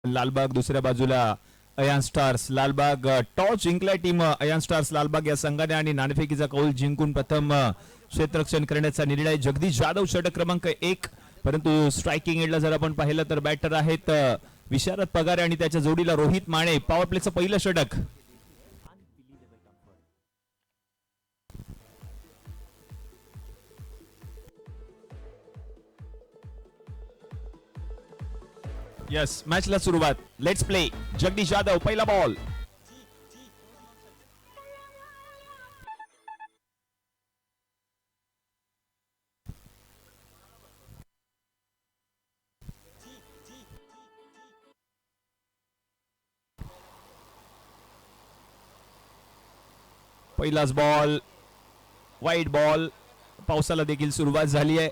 लालबाग, दुसऱ्या बाजूला Ayaan stars Lalbaug. Toss जिंकलाय टीम अयान स्टार्स लालबाग या संघाने आणि नाणेफेकीचा कौल जिंकून प्रथम क्षेत्ररक्षण करण्याचा निर्णय. जगदीश जाधव षटक क्रमांक 1, परंतु स्ट्रायकिंग एंडला जर आपण पाहिलं तर बॅटर आहेत विशारद पगारे आणि त्याच्या जोडीला रोहित माने. पॉवर प्लेचं पहिलं षटक. यस, मॅचला सुरुवात. Let's play. जगदीश जाधव, पहिला बॉल. पहिलाच बॉल वाईड बॉल. पावसाला देखील सुरुवात झाली आहे.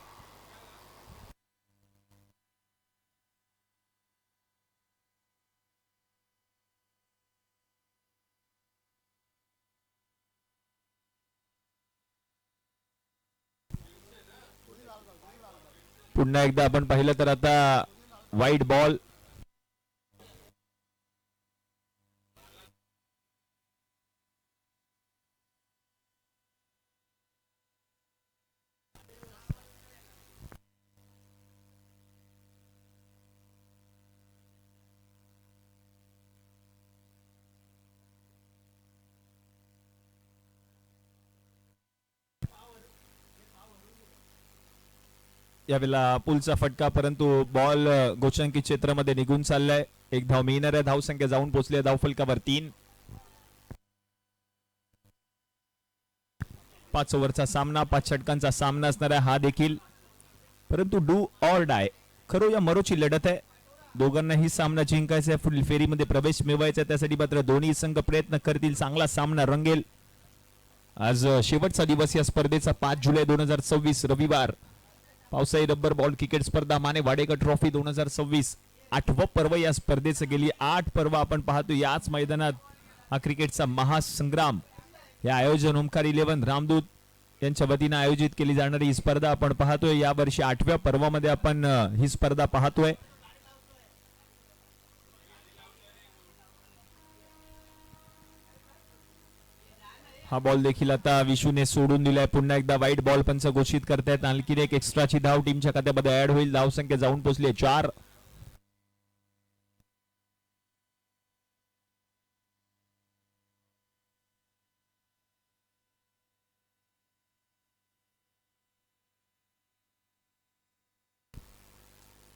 पुन्हा एकदा आपण पाहिलं तर आता वाईड बॉल. यावेळेला पुलचा फटका, परंतु बॉल गोचंकी क्षेत्रामध्ये निघून चाललाय. एक धाव मिळणार आहे. धावसंख्या जाऊन पोहोचली आहे धावफलकावर 3. 5 ओव्हरचा सामना, 5 षटकांचा सामना असणार आहे हा देखील. परंतु डू ऑर डाय, खरो या मरोची लढत आहे. दोघांनाही सामना जिंकायचा आहे, पुढील फेरीमध्ये प्रवेश मिळवायचा आहे. त्यासाठी मात्र दोन्ही संघ प्रयत्न करतील. चांगला सामना रंगेल. आज शेवटचा दिवस या स्पर्धेचा, 5 जुलै 2026 रविवार. पावसाळी रब्बर बॉल क्रिकेट स्पर्धा माने वाडेकर ट्रॉफी 2026 8वं पर्व या स्पर्धेचं. गेली 8 पर्व आपण पाहतो याच मैदानात. हा क्रिकेटचा महासंग्राम. हे आयोजन ओमकार 11 रामदूत यांच्या वतीने आयोजित केली जाणारी ही स्पर्धा आपण पाहतोय. या वर्षी 8व्या पर्वामध्ये आपण ही स्पर्धा पाहतोय. हा बॉल देखील आता विशूने सोडून दिलाय. पुन्हा एकदा वाईट बॉल पंच घोषित करतायत. आणखी एक एक्स्ट्राची धाव टीमच्या खात्यामध्ये ऍड होईल. धाव संख्या जाऊन पोहोचली 4.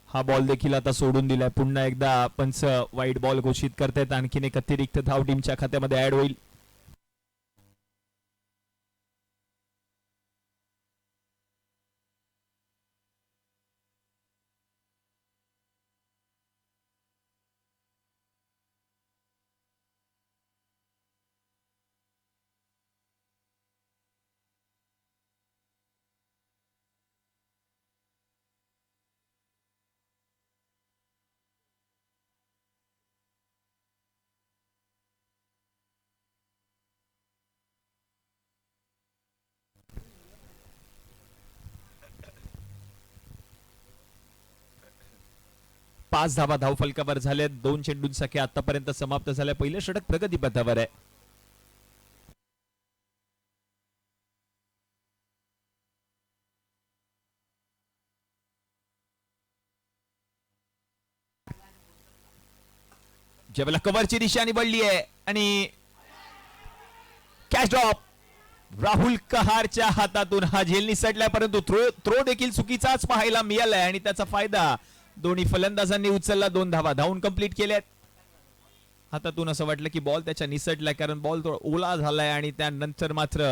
हा बॉल देखील आता सोडून दिलाय. पुन्हा एकदा पंच वाईट बॉल घोषित करतायत. आणखीन एक अतिरिक्त धाव टीमच्या खात्यामध्ये ऍड होईल. पाच धावा धावफलकावर झाल्या. 2 चेंडूंसाठी आतापर्यंत समाप्त झाल्या. पहिलं षटक प्रगतीपथावर आहे. ज्यावेळेला कव्हरची दिशा निवडली आहे आणि कॅच ड्रॉप. राहुल कहारच्या हातातून हा झेल निसटलाय, परंतु थ्रो देखील चुकीचाच पाहायला मिळालाय आणि त्याचा फायदा दोन्ही फलंदाजांनी उचलला. 2 धावा धावून कंप्लीट केल्यात. हातातून असं वाटलं की बॉल त्याच्या निसटलाय, कारण बॉल थोडा ओला झालाय आणि त्यानंतर मात्र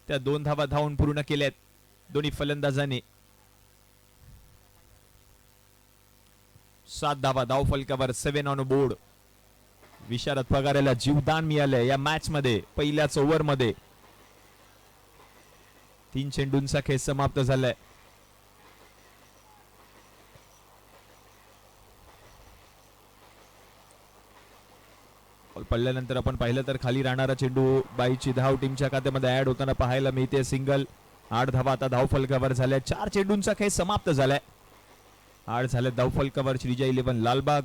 त्या 2 धावा धावून पूर्ण केल्यात दोन्ही फलंदाजांनी. 7 धावा धावफलकावर. 7 ऑन बोर्ड. विशारद पगारेला जीवदान मिळालंय या मॅच मध्ये. पहिल्याच ओव्हर मध्ये 3 चेंडूंचा खेळ समाप्त झालाय. पडल्यानंतर आपण पाहिलं तर खाली राहणारा चेंडू बाईची धाव टीमच्या खात्यामध्ये ऍड होताना पाहायला मिळते. सिंगल. 8 धावा आता धावफलकावर झाल्या. 4 चेंडूंचा खेळ समाप्त झालाय. 8 झाले धावफलकावर. श्रीजय 11 लालबाग.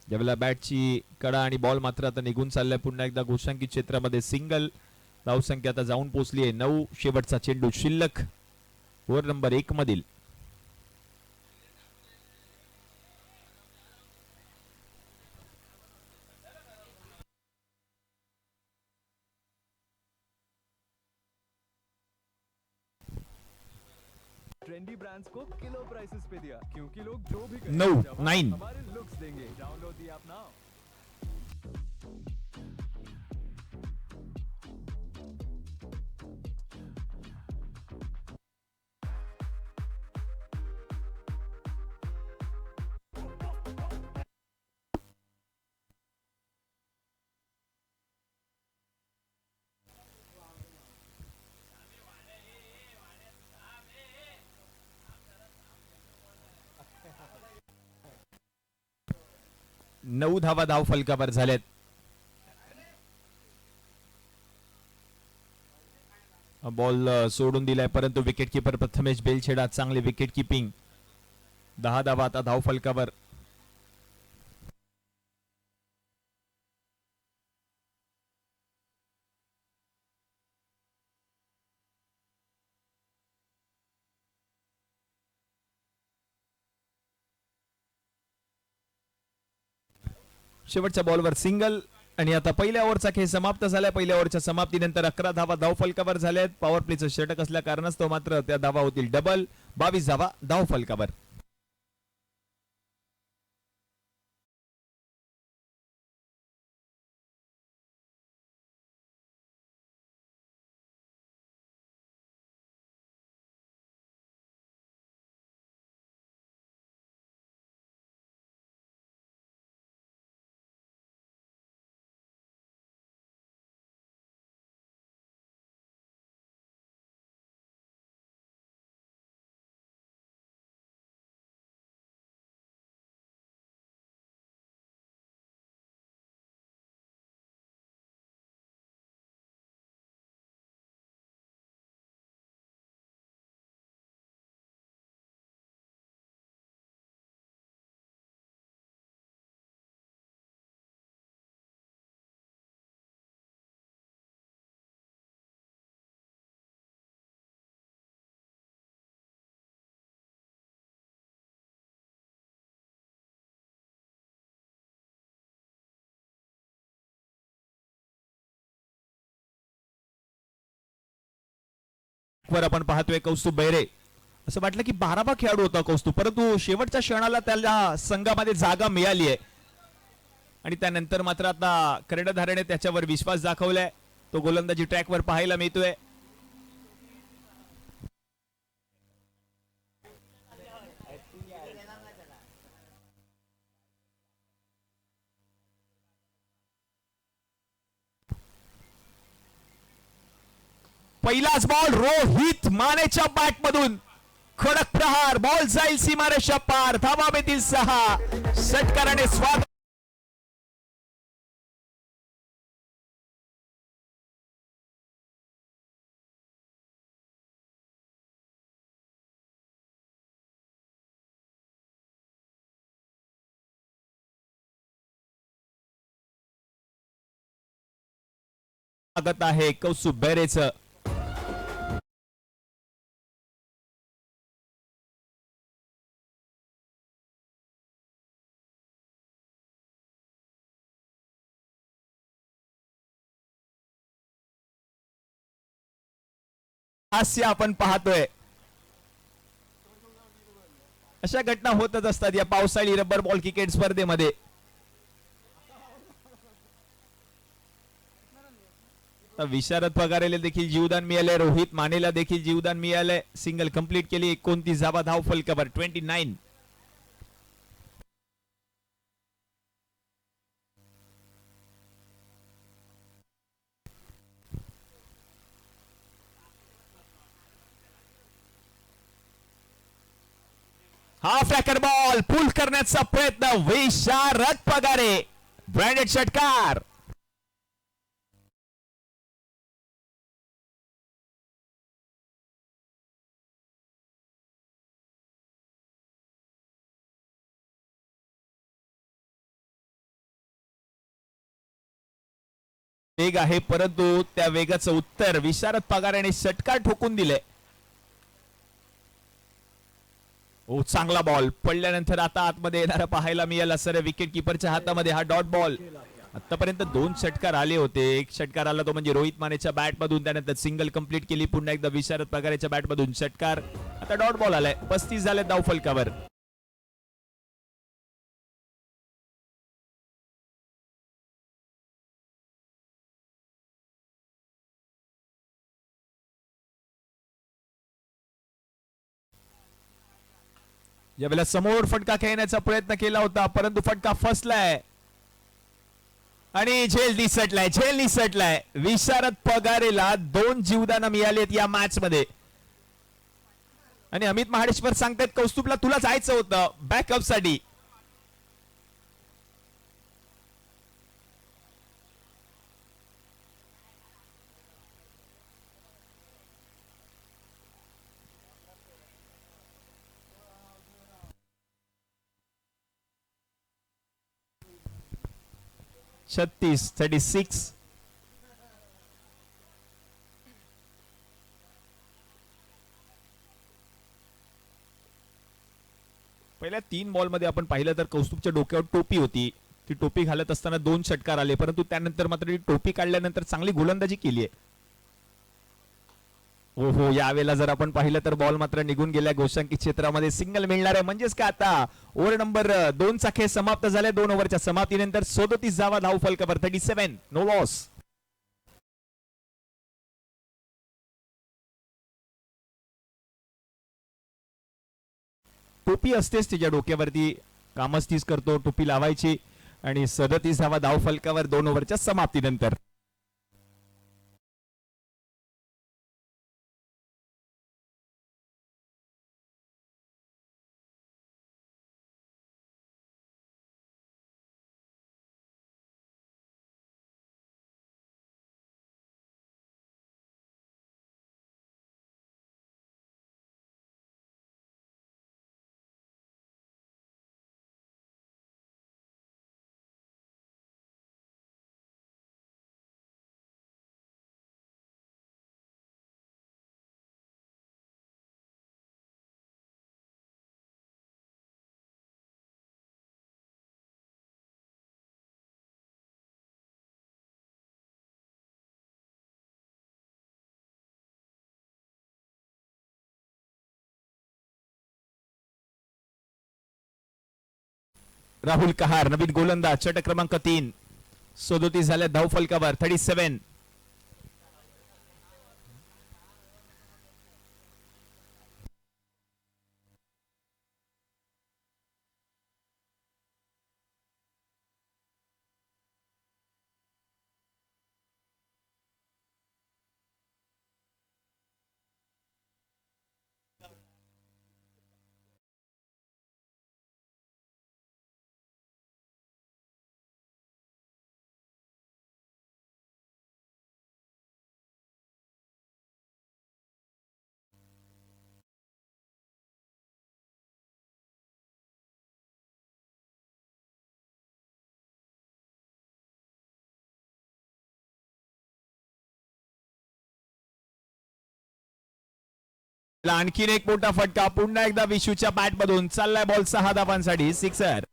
ज्यावेळेला बॅटची कडा आणि बॉल मात्र आता निघून चाललाय पुन्हा एकदा घोषांकित क्षेत्रामध्ये सिंगल. धावसंख्या आता जाऊन पोहोचली आहे 9. शेवटचा चेंडू शिल्लक ओव्हर नंबर 1 मधील. ट्रेंडी ब्रांड्स को किलो प्राइसेस पे दिया क्योंकि लोग जो भी 9 जवाब 9 हमारे लुक्स देंगे। Download the app now. नऊ धावा धाव फलकावर झाल्यात. बॉल सोडून दिलाय परंतु विकेट किपर प्रथमेश बेलछेडा चांगले विकेट किपिंग. 10 धावा आता धाव फलकावर. शेवटच्या बॉलवर सिंगल आणि आता पहिल्या ओव्हरचा खेळ समाप्त झालाय. पहिल्या ओव्हरच्या समाप्तीनंतर 11 धावा धाव फलकावर झाल्यात. पॉवर प्लेचं षटक असल्या कारणास्तव मात्र त्या धावा होतील डबल. 22 धावा धाव फलकावर. वर आपण पाहतोय कौस्तुभ बैरे. असं वाटलं की 12वा खेळाडू होता कौस्तुभ परंतु शेवटच्या क्षणाला त्याला संघामध्ये जागा मिळाली आहे आणि त्यानंतर मात्र आता कर्णधाराने त्याच्यावर विश्वास दाखवलाय. तो गोलंदाजी ट्रॅकवर पाहायला मिळतोय. पहिलाच बॉल रोहित मानेच्या बॅट मधून कडक प्रहार. बॉल जाईल सीमारेषा पार. धावा मिळतील 6. षटकाराने स्वागत आहे कौस्तुभ बैरेचं. हास्य आपण पाहतोय. अशा घटना होतच असतात या पावसाळी रबर बॉल क्रिकेट स्पर्धेमध्ये. विशारद पगारेला देखील जीवदान मिळाले. रोहित मानेला देखील जीवदान मिळाले. सिंगल कंप्लीट केली. 29 धावा धाव फलकावर 29. हा फ्लॅकर बॉल पुल करण्याचा प्रयत्न विशारद पगारे. ब्रँडेड षटकार. वेग आहे, परंतु त्या वेगाचं उत्तर विशारद पगार याने षटकार ठोकून दिले. ओ चांगला बॉल पडल्यानंतर आता आतमध्ये येणारा पाहायला मिळाला सर. विकेट किपरच्या हातामध्ये हा डॉट बॉल. आतापर्यंत 2 षटकार आले होते. एक षटकार आला तो म्हणजे रोहित मानेच्या बॅट मधून, त्यानंतर सिंगल कंप्लीट केली. पुन्हा एकदा विशारद पगारेच्या बॅट मधून षटकार. आता डॉट बॉल आलाय. 35 झाले धाव फलकावर. यावेळेला समोर फटका खेळण्याचा प्रयत्न केला होता, परंतु फटका फसलाय आणि झेल निसटलाय. विशारद पगारेला 2 जीवदान मिळालेत या मॅच मध्ये. आणि अमित महाडेश्वर सांगतात कौस्तुभला तुला जायचं होतं बॅकअप साठी. छत्तीस 36. पहिल्या 3 बॉल मध्ये आपण पाहिलं तर कौस्तुभच्या डोक्यावर टोपी होती. ती टोपी घालत असताना 2 षटकार आले, परंतु त्यानंतर मात्र ती टोपी काढल्यानंतर चांगली गोलंदाजी केली आहे. हो यावेळेला जर आपण पाहिलं तर बॉल मात्र निघून गेल्या गोशांकी क्षेत्रामध्ये. सिंगल मिळणार आहे. म्हणजेच काय आता ओव्हर नंबर 2 चा खेळ समाप्त झाले. 2 ओव्हरच्या समाप्तीनंतर 37 धावा धाव फलकावर. 37 नो लॉस. टोपी असतेच तिच्या डोक्यावरती, कामच तीच करतो टोपी लावायची. आणि 37 धावा धाव फलकावर 2 ओव्हरच्या समाप्तीनंतर. राहुल कहार नवीन गोलंदाज, षटक क्रमांक 3. 37 झाल्या धाव फलकावर. 37. आणखीन एक मोठा फटका. पुन्हा एकदा विशूच्या बॅट मधून चाललाय बॉल 6 धावांसाठी. सिक्सर.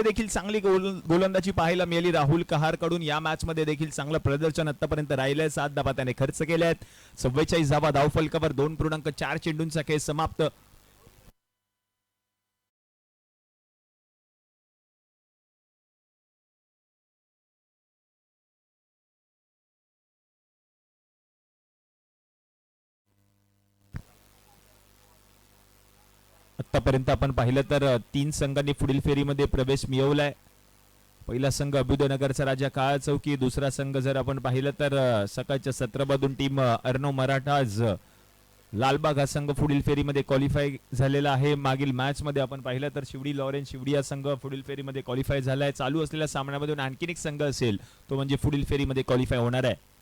देखील चांगली गोलंदाजी पाहायला मिळाली राहुल कहार कडून. या मॅच मध्ये देखील चांगलं प्रदर्शन आतापर्यंत राहिलंय. 7 धावा त्याने खर्च केल्या आहेत. 44 धावा धावफलकावर. 2.4 चेंडूंचा खेळ समाप्त. आतापर्यंत आपण पाहिलं तर 3 संघांनी पुढील फेरीमध्ये प्रवेश मिळवलाय. पहिला संघ अभ्युदयनगरचा राजा काळा चौकी. दुसरा संघ जर आपण पाहिलं तर सकाळच्या 17 मधून टीम अर्णव मराठाज लालबाग हा संघ पुढील फेरीमध्ये क्वालिफाय झालेला आहे. मागील मॅच मध्ये आपण पाहिलं तर शिवडी लॉरेन्स शिवडी हा संघ पुढील फेरीमध्ये क्वालिफाय झालाय. चालू असलेल्या सामन्यामधून आणखीन एक संघ असेल तो म्हणजे पुढील फेरीमध्ये क्वालिफाय होणार आहे.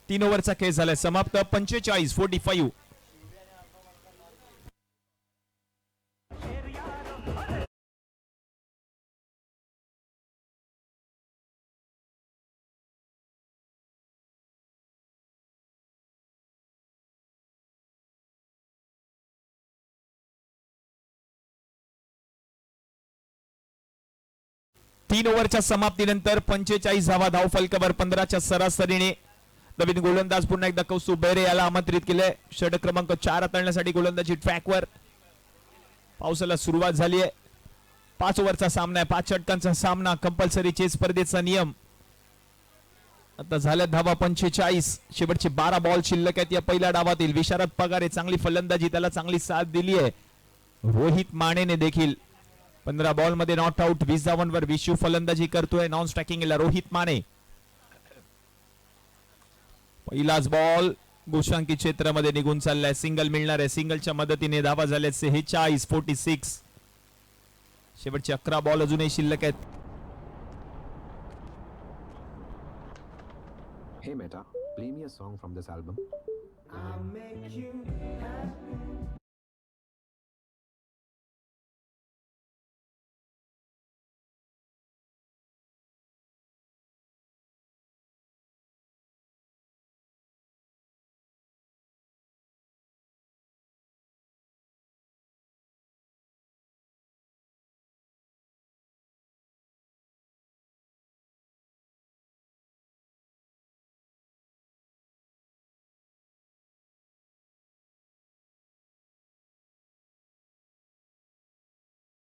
तीन ओव्हरचा खेळ झालाय समाप्त. 45-45. तीन ओव्हरच्या समाप्तीनंतर 45 धावा धावफलकावर. 15च्या सरासरीने नवीन गोलंदाज पुन्हा एकदा कौस्तुभ बैरे याला आमंत्रित केले. षटक क्रमांक 4 हाताळण्यासाठी गोलंदाजी ट्रॅकवर. पावसाला सुरुवात झाली आहे. 5 ओव्हरचा सामना आहे. 5 षटकांचा सामना. कंपल्सरी चेस स्पर्धेचा नियम. आता झाल्या धावा 45. शेवटचे 12 बॉल शिल्लक आहेत या पहिल्या डावातील. विशारद पगारे चांगली फलंदाजी, त्याला चांगली साथ दिली आहे. रोहित मानेने देखील 15 बॉल मध्ये नॉट आउट. 20 धावांवर विशू फलंदाजी करतोय. नॉन स्ट्रायकिंगला रोहित माने. पहिलाच बॉल गोशांकी क्षेत्रामध्ये निघून चाललाय. सिंगल मिळणार आहे. सिंगलच्या मदतीने धावा झाल्या 46-46. शेवटचे 11 बॉल अजूनही शिल्लक आहेत. Hey Meta, play me a song from this album. I'll make you happy.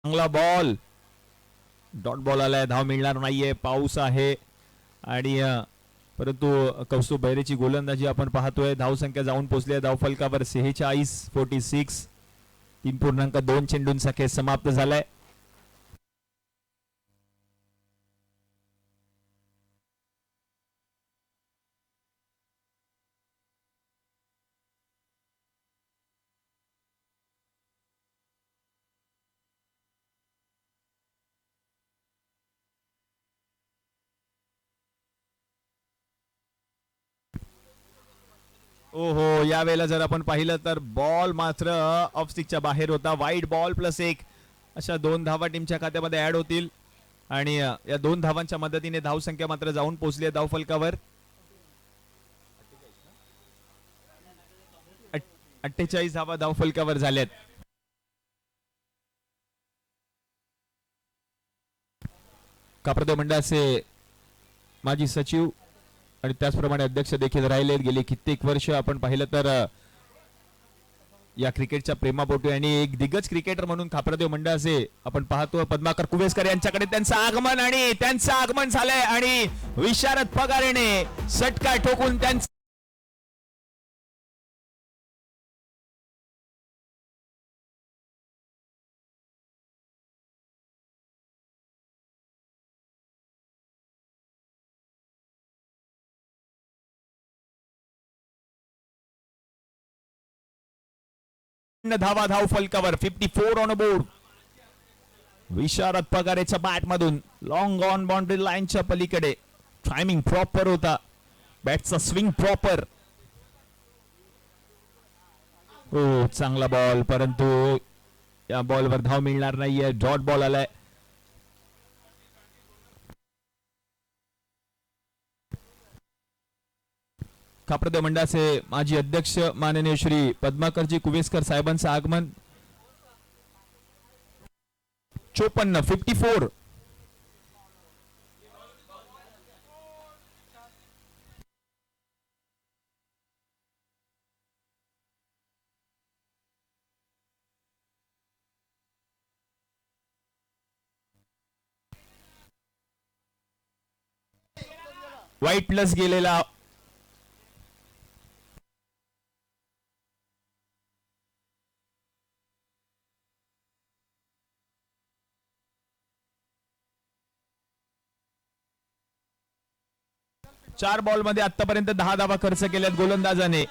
चांगला बॉल. डॉट बॉल आलाय. धाव मिळणार नाहीये. पाऊस आहे आणि परंतु कौस्तुभ बैरेची गोलंदाजी आपण पाहतोय. धावसंख्या जाऊन पोहोचली आहे धावफलकावर 46-46. 3.2 चेंडूंचा खेळ समाप्त झालाय. ओहो, यावेळेला जर आपण पाहिलं तर बॉल मात्र ऑफ स्टिकच्या बाहेर होता. वाईड बॉल +1 अशा 2 धावा टीमच्या खात्यामध्ये ऍड होतील आणि या 2 धावांच्या मदतीने धावसंख्या मात्र जाऊन पोहोचली आहे धावफलकावर. 48 धावा धावफलकावर झाल्यात. काप्रदे मंडळाचे माजी सचिव आणि त्याचप्रमाणे अध्यक्ष देखील राहिले गेले कित्येक वर्ष. आपण पाहिलं तर या क्रिकेटच्या प्रेमापोटी आणि एक दिग्गज क्रिकेटर म्हणून खापरादेव मंडळाचे आपण पाहतो पद्माकर कुवेसकर यांच्याकडे त्यांचं आगमन आणि त्यांचं आगमन झालंय आणि विशारद पगारेने षटकार ठोकून त्यांचं धावा धाव फलकावर. 54 ऑन बोर्ड. विशारद पगारेच्या बॅट मधून लॉंग ऑन बाउंड्री लाईनच्या पलीकडे टायमिंग प्रॉपर होता, बॅटचा स्विंग प्रॉपर. हो, चांगला बॉल, परंतु या बॉलवर धाव मिळणार नाहीये. डॉट बॉल आलाय. खापरदेव मंडळाचे माजी अध्यक्ष माननीय श्री पद्माकरजी कुवेसकर साहेबांचं आगमन. 54 वाईट प्लस गेलेला. चार बॉल मध्ये आतापर्यंत 10 धावा खर्च केल्यात गोलंदाजाने.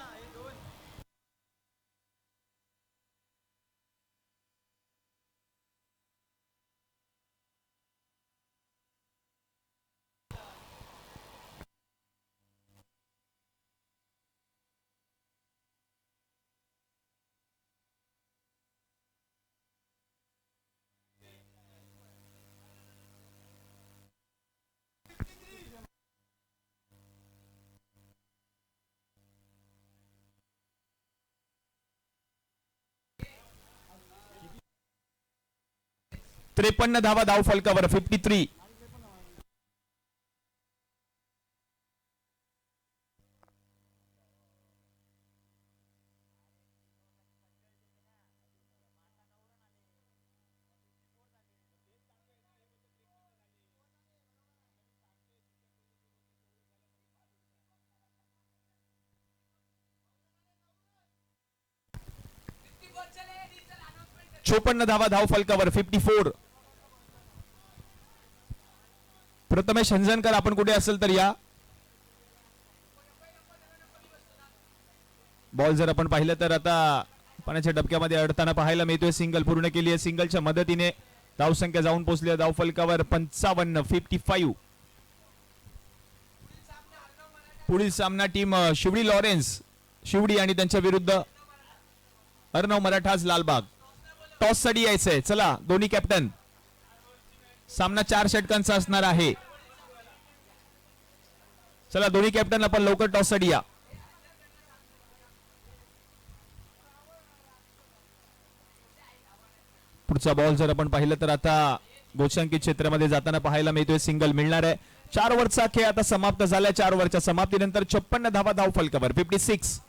त्रेपन्न धावा धाव फलकावर. 53. चोपन्न धावा धाव फलकावर. 54. प्रथमेश हंजनकर, आपण कुठे असेल तर या. बॉल जर आपण पाहिलं तर आता पाण्याच्या डबक्यामध्ये अडताना पाहायला मिळतोय. सिंगल पूर्ण केली आहे. सिंगलच्या मदतीने धावसंख्या जाऊन पोहोचली आहे धाव फलकावर 55. 55. पुढील सामना टीम शिवडी लॉरेन्स शिवडी आणि त्यांच्या विरुद्ध अर्णव मराठाज लालबाग. टॉस साठी यायचंय. चला दोन्ही कॅप्टन. सामना 4 षटकांचा असणार आहे. चला दोन्ही कॅप्टन आपण लवकर टॉस साठी या. पुढचा बॉल जर आपण पाहिलं तर आता गोशांकित क्षेत्रामध्ये जाताना पाहायला मिळतोय. सिंगल मिळणार आहे. 4 ओव्हरचा खेळ आता समाप्त झाला. 4 ओव्हरच्या समाप्तीनंतर 56 धावा धाव फलकावर. 56.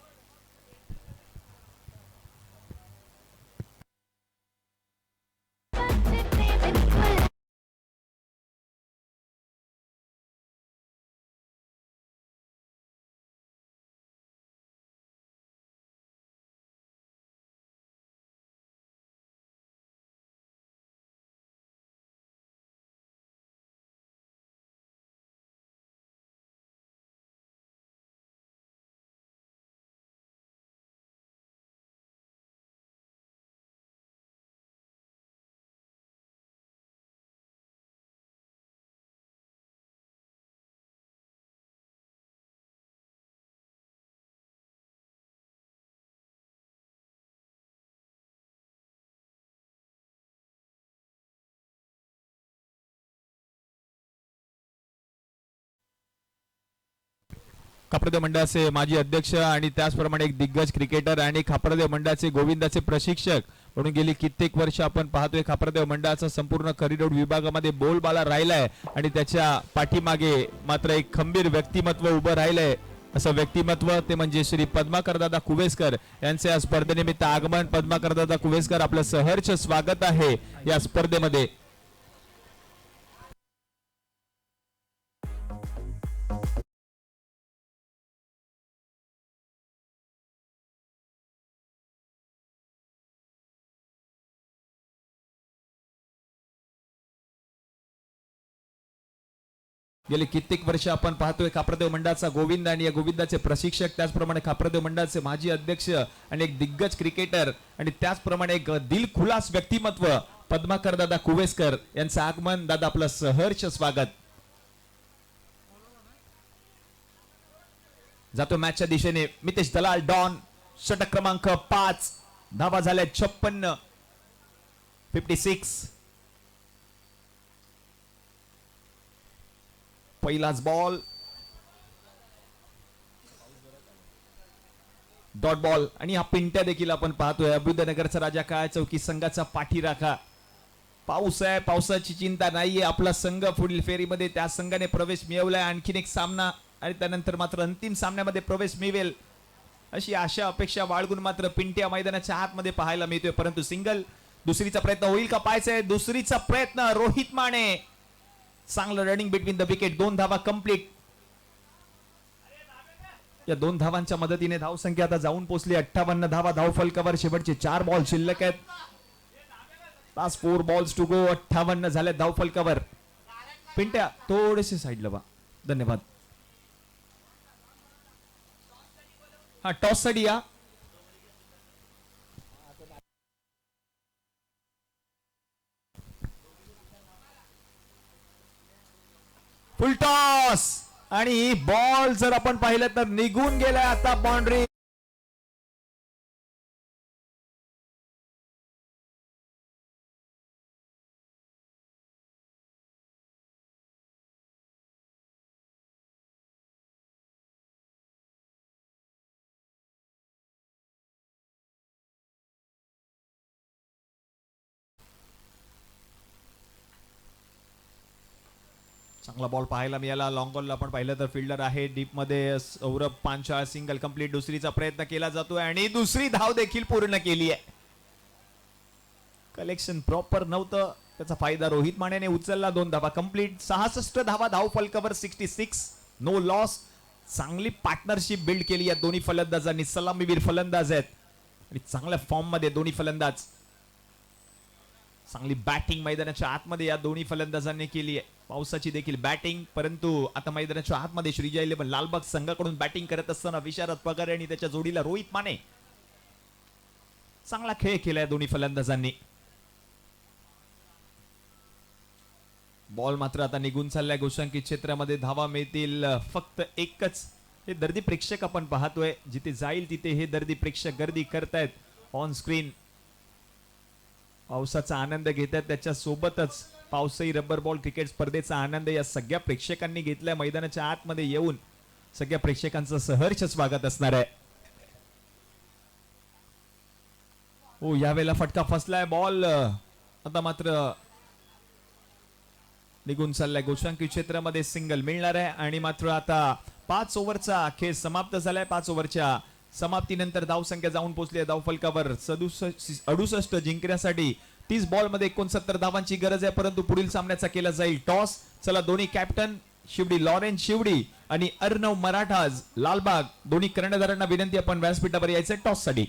खापरदेव मंडळाचे माजी अध्यक्ष आणि त्याचप्रमाणे एक दिग्गज क्रिकेटर आणि खापरदेव मंडळाचे गोविंदाचे प्रशिक्षक म्हणून गेली कित्येक वर्ष आपण पाहतोय खापरदेव मंडळाचा संपूर्ण करिडोर विभागामध्ये बोलबाला राहिलाय आणि त्याच्या पाठीमागे मात्र एक खंबीर व्यक्तिमत्व उभं राहिलंय. असं व्यक्तिमत्व ते म्हणजे श्री पद्माकर दादा कुवेसकर यांचे या स्पर्धेनिमित्त आगमन. पद्माकर दादा कुवेसकर, आपलं सहर्ष स्वागत आहे या स्पर्धेमध्ये. गेले कित्येक वर्ष आपण पाहतोय खापरदेव मंडळाचा गोविंद आणि या गोविंदाचे प्रशिक्षक, त्याचप्रमाणे खापरदेव मंडळाचे माजी अध्यक्ष आणि एक दिग्गज क्रिकेटर आणि त्याचप्रमाणे एक दिलखुलास व्यक्तिमत्व पद्माकर दादा कुवेसकर यांचं आगमन. दादा, आपलं सहर्ष स्वागत. जातो मॅचच्या दिशेने मितेश दलाल डॉन. षटक क्रमांक 5. धावा झाल्या 56. 56. पहिलाच बॉल. डॉट बॉल आणि हा पिंट्या देखील आपण पाहतोय. अभ्युदयनगरचा राजा काळ्या चौकी संघाचा पाठीराखा. पाऊस आहे, पावसाची चिंता नाहीये. आपला संघ पुढील फेरीमध्ये त्या संघाने प्रवेश मिळवलाय. आणखीन एक सामना आणि त्यानंतर मात्र अंतिम सामन्यामध्ये प्रवेश मिळवेल अशी आशा अपेक्षा बाळगून मात्र पिंट्या मैदानाच्या आतमध्ये पाहायला मिळतोय. परंतु सिंगल. दुसरीचा प्रयत्न होईल का? पाहायचंय. दुसरीचा प्रयत्न. रोहित माने. चांगलं रनिंग बिटवीन द विकेट. 2 धावा कंप्लीट. या 2 धावांच्या मदतीने धावसंख्या आता जाऊन पोहोचली 58 धावा धावफलकावर. शेवटचे 4 बॉल शिल्लक आहेत. Last 4 balls to go. 58 झाले धावफलकावर. पिंट्या थोडेसे साईडला बा. धन्यवाद. हा टॉस साठी या. फुल टॉस आणि बॉल जर आपण पाहिलं तर निघून गेलाय आता बाउंड्री. चांगला बॉल पाहायला मिळाला. लॉंग बॉलला आपण पाहिलं तर फिल्डर आहे डीप मध्ये. सौरभ पांचाळ. Single complete. दुसरीचा प्रयत्न केला जातोय आणि दुसरी धाव देखील पूर्ण केली आहे. कलेक्शन प्रॉपर नव्हतं. त्याचा फायदा रोहित मानेने उचलला. 2 धावा कंप्लीट. 66 धावा धाव फलकावर. 66. No loss. चांगली पार्टनरशिप बिल्ड केली या दोन्ही फलंदाजांनी. सलामीवीर फलंदाज आहेत आणि चांगल्या फॉर्म मध्ये दोन्ही फलंदाज. चांगली बॅटिंग मैदानाच्या आतमध्ये या दोन्ही फलंदाजांनी केली आहे. पावसाची देखील बॅटिंग. परंतु आता मैदानाच्या आतमध्ये श्रीजय 11 लालबाग संघाकडून बॅटिंग करत असताना विशारद पगारे आणि त्याच्या जोडीला रोहित माने. चांगला खेळ केलाय दोन्ही फलंदाजांनी. बॉल मात्र आता निघून चाललाय गोशांकित क्षेत्रामध्ये. धावा मिळतील फक्त एकच. हे दर्दी प्रेक्षक आपण पाहतोय. जिथे जाईल तिथे हे दर्दी प्रेक्षक गर्दी करतायत ऑन स्क्रीन. पावसाचा आनंद घेतात. त्याच्या सोबतच पावसाई रबर बॉल क्रिकेट स्पर्धेचा आनंद या सगळ्या प्रेक्षकांनी घेतलाय. मैदानाच्या आतमध्ये येऊन सगळ्या प्रेक्षकांचं सहर्ष स्वागत असणार आहे. हो यावेळेला फटका फसलाय. बॉल आता मात्र निघून चाललाय गोशांकित क्षेत्रामध्ये. सिंगल मिळणार आहे आणि मात्र आता 5 ओव्हरचा खेळ समाप्त झालाय. 5 ओव्हरच्या समाप्तीनंतर धावसंख्या जाऊन पोहोचली धावफलकावर 68 जिंकण्यासाठी 30 बॉल मध्ये 69 धावांची गरज आहे. परंतु पुढील सामन्याचा केला जाईल टॉस. चला दोन्ही कॅप्टन शिवडी लॉरेन्स शिवडी आणि अर्णव मराठाज लालबाग दोन्ही कर्णधारांना विनंती आपण व्यासपीठावर यायचं टॉस साठी.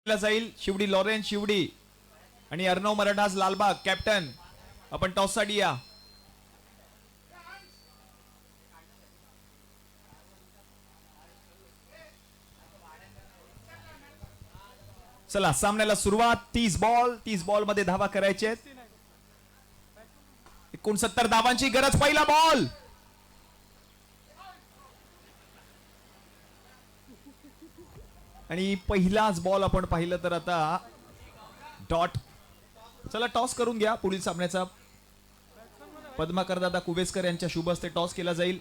जाईल शिवडी लॉरेन्स शिवडी आणि अर्णव मराठास लालबाग कॅप्टन. आपण टॉस साठी या. चला सामन्याला सुरुवात. 30 बॉल मध्ये धावा करायचे आहेत. 69 धावांची गरज. पहिला बॉल आणि पहिलाच बॉल आपण पाहिलं तर आता डॉट. चला टॉस करून घ्या. पुढील सामन्याचा पद्माकर दादा कुबेसकर यांच्या शुभ हस्ते टॉस केला जाईल.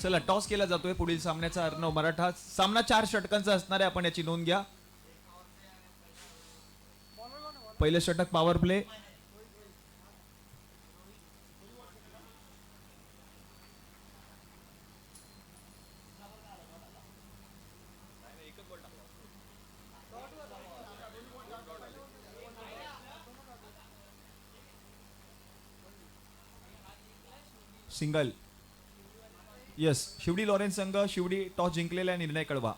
चला टॉस केला जातोय पुढील सामन्याचा अर्णव मराठा. सामना 4 षटकांचा असणार आहे. आपण याची नोंद घ्या. पहिलं षटक power play. Single. Yes Shivdi Lawrence संघ शिवडी टॉस जिंकलेला निर्णय कळवा.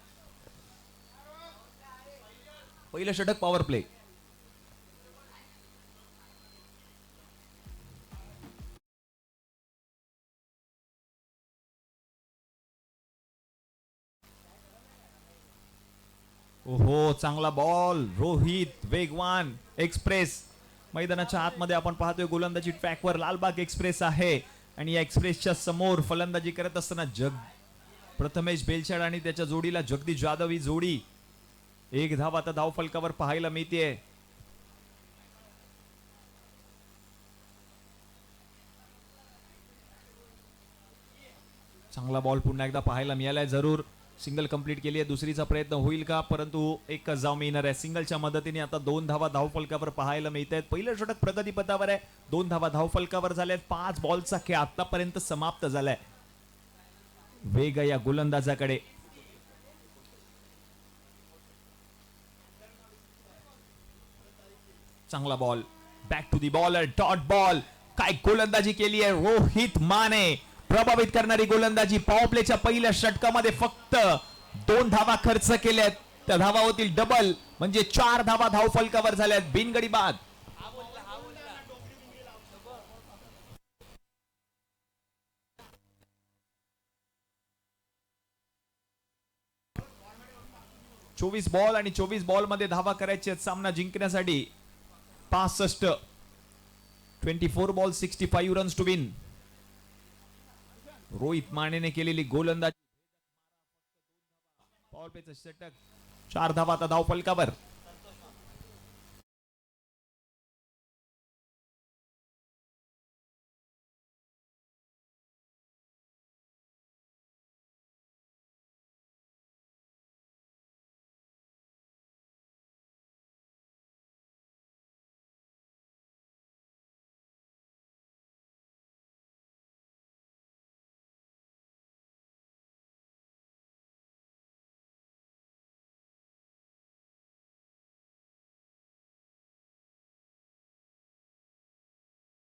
पहिलं षटक पॉवर प्ले. ओहो चांगला बॉल. रोहित वेगवान एक्सप्रेस. मैदानाच्या आतमध्ये आपण पाहतोय गोलंदाजी ट्रॅकवर लालबाग एक्सप्रेस आहे आणि या एक्सप्रेसच्या समोर फलंदाजी करत असताना प्रथमेश बेलछाड आणि त्याच्या जोडीला जगदीश जाधव ही जोडी. एक धाव आता धाव फलकावर पाहायला मिळते. चांगला बॉल पुन्हा एकदा पाहायला मिळालाय. जरूर सिंगल कंप्लीट केली आहे. दुसरीचा प्रयत्न होईल का? परंतु एकच धाव मिळणार आहे. सिंगलच्या मदतीने आता 2 धावा धाव फलकावर पाहायला मिळत आहेत. पहिलं षटक प्रगतीपथावर आहे. 2 धावा धाव फलकावर झाल्यात. 5 बॉलचा खेळ आतापर्यंत समाप्त झालाय. वेग या गोलंदाजाकडे. चांगला ball. Back to the bowler. Dot ball. काय गोलंदाजी केली आहे रोहित माने. प्रभावित करणारी गोलंदाजी. पॉवर प्लेच्या पहिल्या षटकामध्ये फक्त 2 धावा खर्च केल्यात. त्या धावा होतील डबल म्हणजे 4 धावा धाव फलकावर झाल्यात. बिनगडी बाद. चोवीस बॉल आणि 24 बॉल मध्ये धावा करायचे सामना जिंकण्यासाठी. 65 24 ball 65 runs to win. Rohit मानेने केलेली गोलंदाजी. पॉवर प्लेचं षटक. 4 धावा आता धाव फलकावर.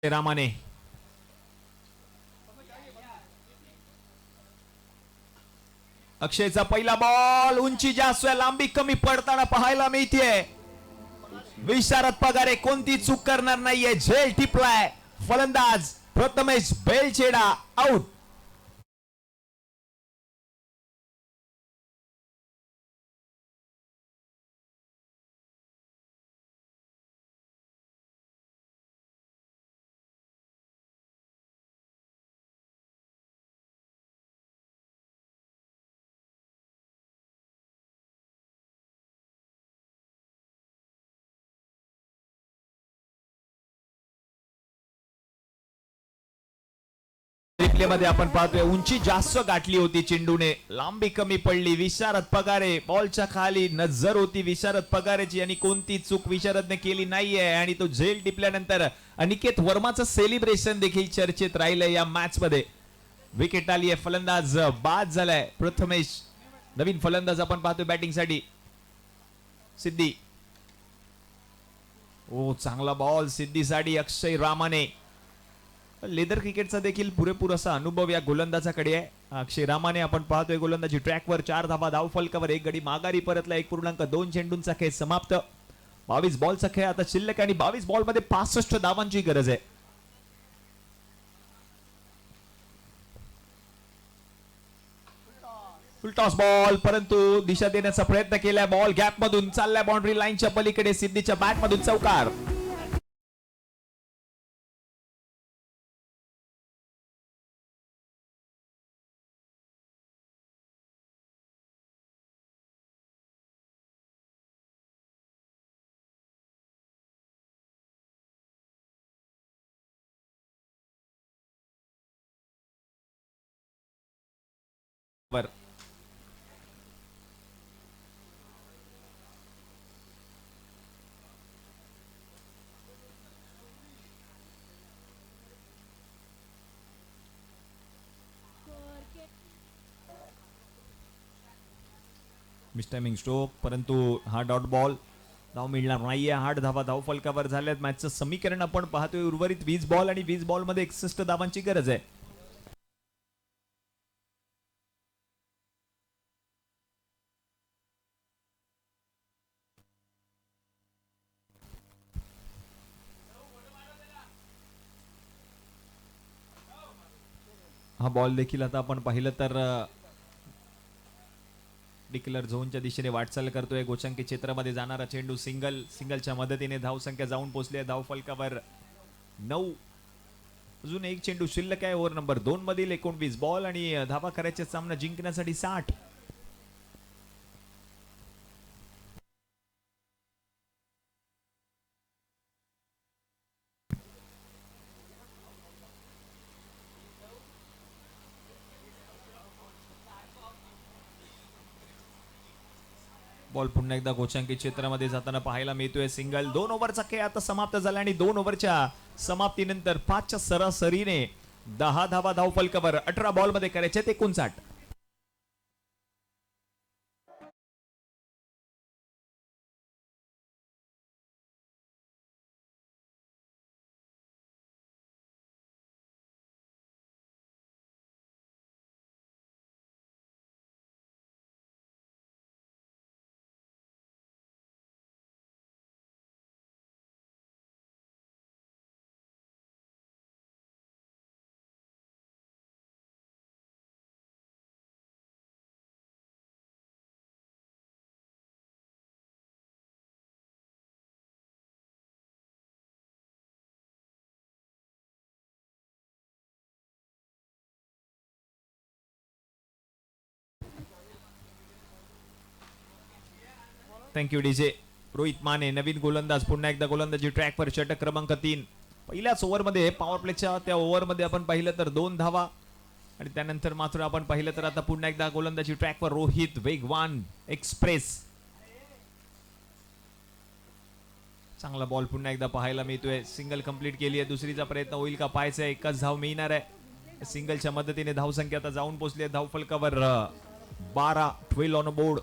रामाने. अक्षयचा पहिला बॉल. उंची जास्त आहे. लांबी कमी पडताना पाहायला मिळते. विशारद पगारे कोणती चूक करणार नाहीये. झेल टिपलाय. फलंदाज प्रथमेश बेलछेडा आउट. मध्ये आपण पाहतोय उंची जास्त गाठली होती चेंडूने. लांबी कमी पडली. विशारद पगारे बॉलच्या खाली नजर होती विशारद पगारेची आणि कोणती चूक विशारदने केली नाहीये. आणि तो झेल टिपल्यानंतर अनिकेत वर्माचं सेलिब्रेशन देखील चर्चेत राहिलंय या मॅच मध्ये. विकेट आली आहे. फलंदाज बाद झालाय. प्रथमेश नवीन फलंदाज आपण पाहतोय बॅटिंग साठी. सिद्धी. ओ चांगला बॉल सिद्धीसाठी. अक्षय रामाने. लेदर क्रिकेटचा देखील पुरेपूर असा अनुभव या गोलंदाजाकडे आहे. अक्षय रामाने आपण पाहतोय गोलंदाजी ट्रॅकवर 4 धावा धाव फलकावर 1 गडी माघारी परतला. 1.2 चेंडूंचा खेळ समाप्त. 22 बॉलचा खेळ आता शिल्लक आणि 22 बॉल मध्ये 65 धावांची गरज आहे. फुल टॉस बॉल परंतु दिशा देण्याचा प्रयत्न केलाय. बॉल गॅप मधून चाललाय बाउंड्री लाईनच्या पलीकडे. सिद्धीच्या बॅट मधून चौकार. वर मिस्टायमिंग स्ट्रोक परंतु हा डॉट बॉल. धाव मिळणार नाहीये. 8 धावा धाव फलकावर झाल्यात. मॅचचं समीकरण आपण पाहतोय. उर्वरित 20 बॉल आणि 20 बॉल मध्ये 61 धावांची गरज आहे. हा बॉल देखील आता आपण पाहिलं तर डिक्लेअर झोनच्या दिशेने वाटचाल करतोय. गोचंकी क्षेत्रामध्ये जाणारा चेंडू सिंगलच्या मदतीने धाव संख्या जाऊन पोहोचली आहे. धाव फलकावर 9. अजून एक चेंडू शिल्लक आहे. ओव्हर नंबर 2 मधील 19 बॉल आणि धावा करायचे. सामना जिंकण्यासाठी 60. बॉल पुन्हा एकदा गोचंकी क्षेत्रामध्ये जाताना पाहायला मिळतोय. सिंगल. 2 ओव्हरचा खेळ आता समाप्त झाला आणि 2 ओव्हरच्या समाप्तीनंतर 5च्या सरासरीने 10 धावा धाव फलकावर. 18 बॉल मध्ये करायचे 59. Thank you DJ. रोहित माने नवीन गोलंदाज पुन्हा एकदा गोलंदाजी ट्रॅकवर. षटक क्रमांक 3. पहिल्याच ओव्हरमध्ये पॉवर प्लेच्या त्या ओव्हरमध्ये आपण पाहिलं तर 2 धावा आणि त्यानंतर मात्र आपण पाहिलं तर आता पुन्हा एकदा गोलंदाजी ट्रॅकवर रोहित. वेगवान एक्सप्रेस. चांगला बॉल पुन्हा एकदा पाहायला मिळतोय. सिंगल कंप्लीट केली आहे. दुसरीचा प्रयत्न होईल का पाहायचा. एकच धाव मिळणार आहे. सिंगलच्या मदतीने धाव संख्या आता जाऊन पोहोचली आहे. धाव फलकावर 12. 12 ऑन बोर्ड.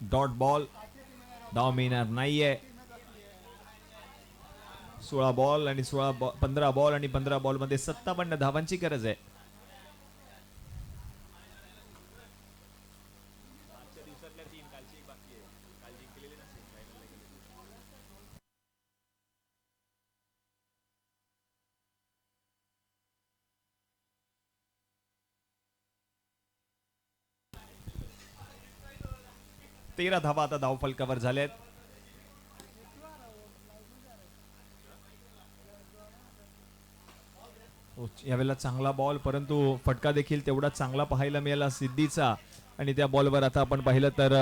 Dot ball. धाव मिळणार नाहीये. 16 बॉल आणि 15 बॉल आणि 15 बॉल मध्ये 57 धावांची गरज आहे. तेरा धावा आता धाव फलकावर झालेत. यावेळेला चांगला बॉल परंतु फटका देखील तेवढा चांगला पाहायला मिळाला सिद्धीचा. आणि त्या बॉलवर आता आपण पाहिलं तर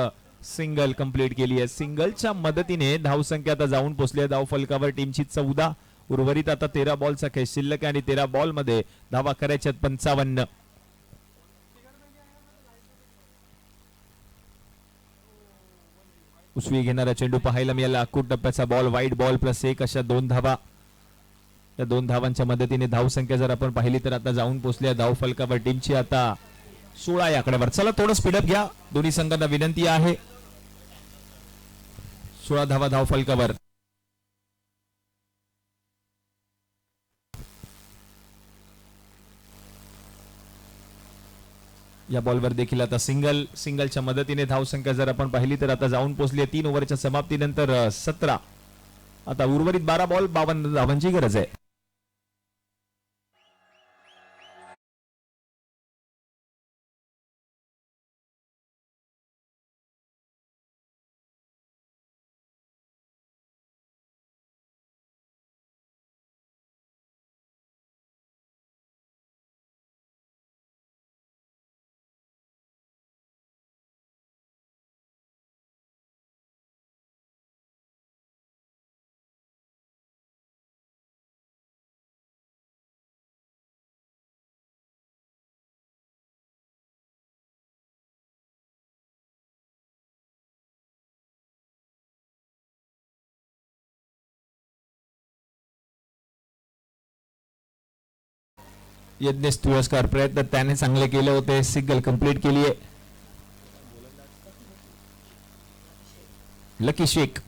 सिंगल कंप्लीट केली आहे. सिंगलच्या मदतीने धावसंख्या आता जाऊन पोहोचली आहे धाव फलकावर टीमची 14. उर्वरित आता 13 बॉलचा खेळ शिल्लक आहे आणि 13 बॉल मध्ये धावा करायच्यात 55. उसवी घेणारा चेंडू पाहायला मिळाला. अकूट टप्प्याचा बॉल, वाईट बॉल प्लस 1 अशा 2 धावा. या 2 धावांच्या मदतीने धावसंख्या जर आपण पाहिली तर आता जाऊन पोहोचली धाव फलकावर टीमची आता 16 या आकड्यावर. चला थोडं स्पीडअप घ्या, दोन्ही संघांना विनंती आहे. 16 धावा धाव फलकावर. या बॉलवर देखील आता सिंगलच्या मदतीने धावसंख्या जर आपण पाहिली तर आता जाऊन पोहोचली आहे 3 ओव्हरच्या समाप्तीनंतर 17. आता उर्वरित 12 बॉल 52 धावांची गरज आहे. यज्ञेश तुळसकर प्रयत्न त्याने चांगले केले होते. सिंगल कंप्लीट केली आहे. लकी शेख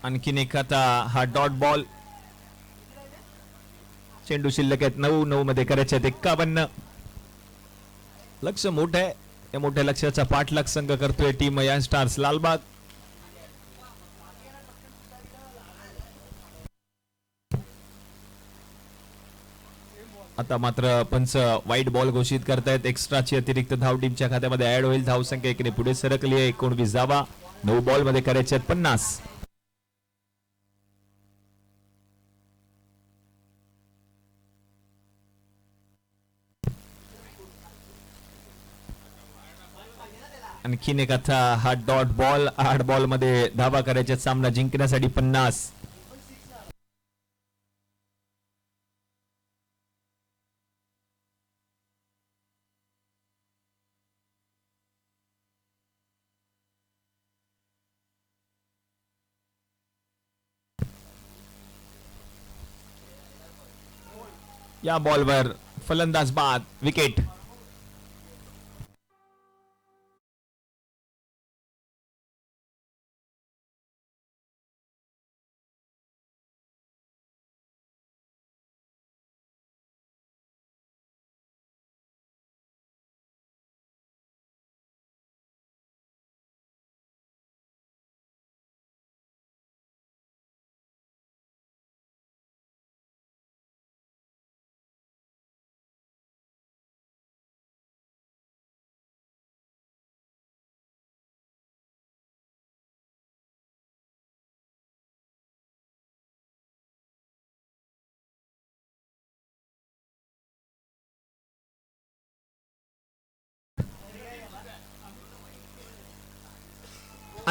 आणखीन एक आता हा डॉट बॉल. चेंडू शिल्लक आहेत 9 मध्ये करायचे आहेत 51. लक्ष मोठं आहे. या मोठ्या लक्ष्याचा पाठलाग संघ करतोय टीम या स्टार्स लालबाग. आता मात्र पंच वाईट बॉल घोषित करतायत. एक्स्ट्राची अतिरिक्त धाव टीमच्या खात्यामध्ये ऍड होईल. धावसंख्या एकीने पुढे सरकली आहे. 19 धावा 9 बॉल मध्ये करायचे आहेत 50. आणखीन एक आता हा डॉट बॉल. 8 बॉल मध्ये धावा करायचे. सामना जिंकण्यासाठी 50. या बॉलवर फलंदाज बाद, विकेट.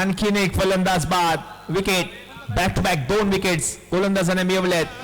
आणखीन एक फलंदाज बाद, wicket. Back to back 2 wickets गोलंदाजाने मिळवल्यात.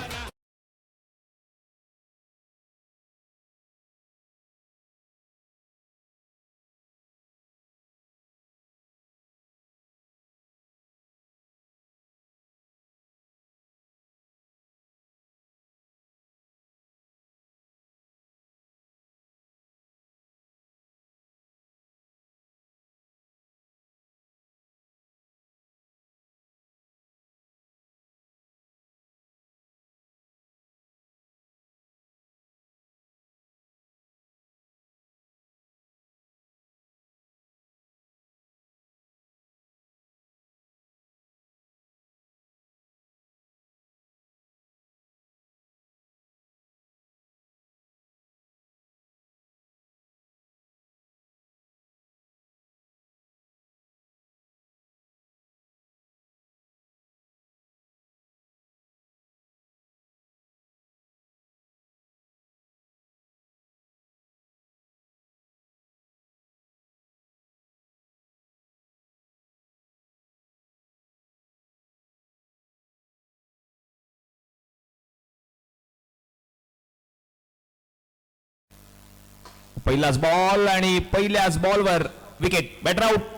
पहिलाच बॉल आणि पहिल्याच बॉलवर विकेट. Batter out.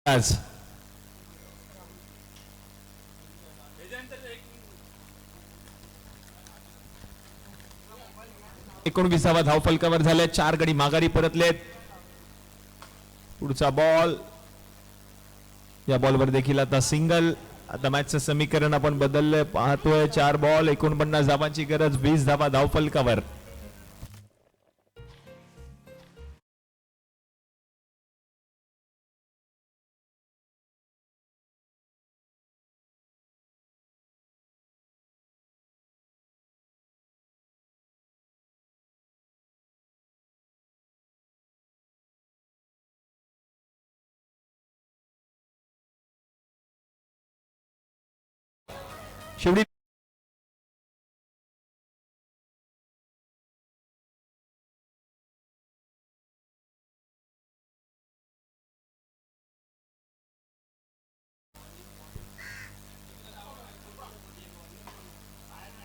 आज 19वा धाव फलकावर झाले. 4 गडी माघारी परतलेत. पुढचा बॉल. या बॉलवर देखील आता सिंगल. आता मॅचचं समीकरण आपण बदललं पाहतोय. 4 बॉल 49 धावांची गरज. 20 धावा धाव फलकावर. शेवटी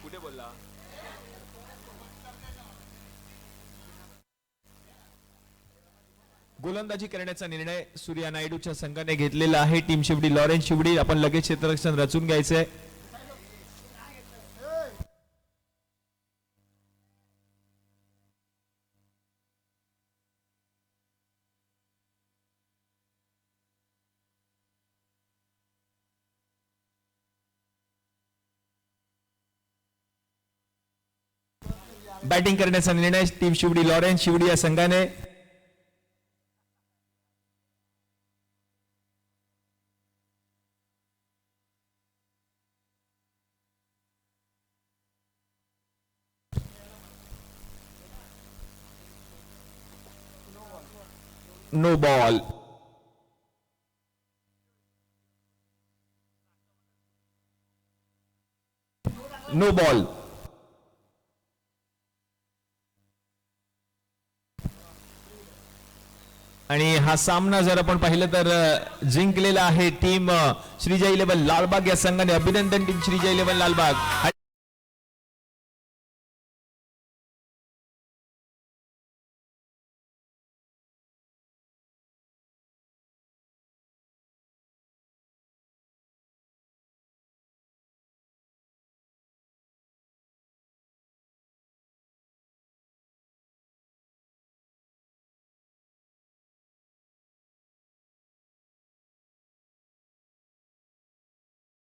कुठे बोलला? गोलंदाजी करण्याचा निर्णय सूर्या नायडूच्या संघाने घेतलेला आहे. Team Shivdi Lawrence Shivdi. आपण लगेच क्षेत्ररक्षण रचून घ्यायचंय. बॅटिंग करण्याचा निर्णय टीम शिवडी लॉरेन्स शिवडी या संघाने. No ball. No ball. आणि हा सामना जर आपण पाहिलं तर जिंकलेला आहे टीम श्रीजय 11 लालबाग या संघाने. अभिनंदन टीम श्रीजय 11 लालबाग.